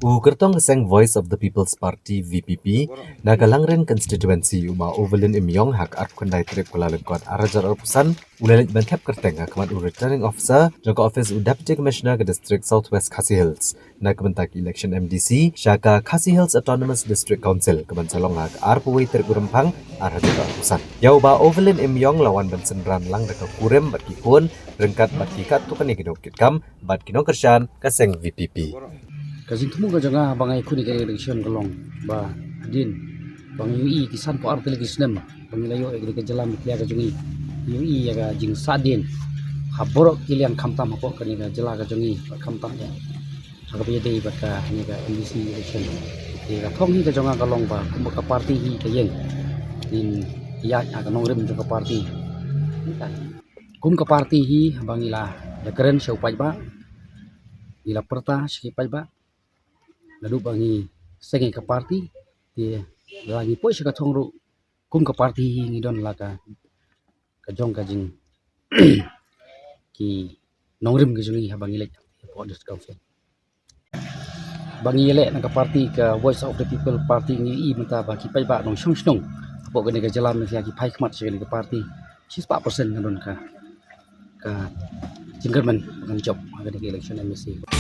Kertong keseng Voice of the People's Party VPP Nagalangren constituency uma Ovalin Imyong hak art kundai trip Kuala Lengkot Arajar Arpusan ulelit bentep kerteng akamat returning officer jaga office Deputy Commissioner ke District Southwest Khasi Hills Nagbentak election MDC Syaka Khasi Hills Autonomous District Council kebansalong hak arpuwi trip Urempang Arajar Arpusan Yau ba Ovalin Imyong lawan bensenran lang dekat kurem berkipun rengkat batkikat tukan ikinok kitkam bat kinok kersyan keseng VPP Kazing temu ka janga bangai kuni ka election kalong ba adin bang UI kisan po arte lagi snem bang layo egri ka jalam kya ka jungi UI ya ka jing sadin haborok kilian kamtam hapo kani ka jala ka jungi kamtam ya aga pe dei ba ka ni ka MDC election ka thong hi ka janga kalong ba kum ka party hi ka yeng in ya ka nongrim ka party kum ka party hi bangila ya keren show pai ba ila perta shi pai ba lalu bangi sengi ke parti dia lagi poi saka thongru kum ke parti ngi don laka ka jong ka jing ki nongrim ki jungi bangi lek po dis council bangi lek na ka parti ka Voice of the People party ngi I menta ba ki pai ba nong shong shong po gane ka jalam ni ki pai khmat sekali ka parti 4% ngadon ka jinggerman ngan job gane ka election MSC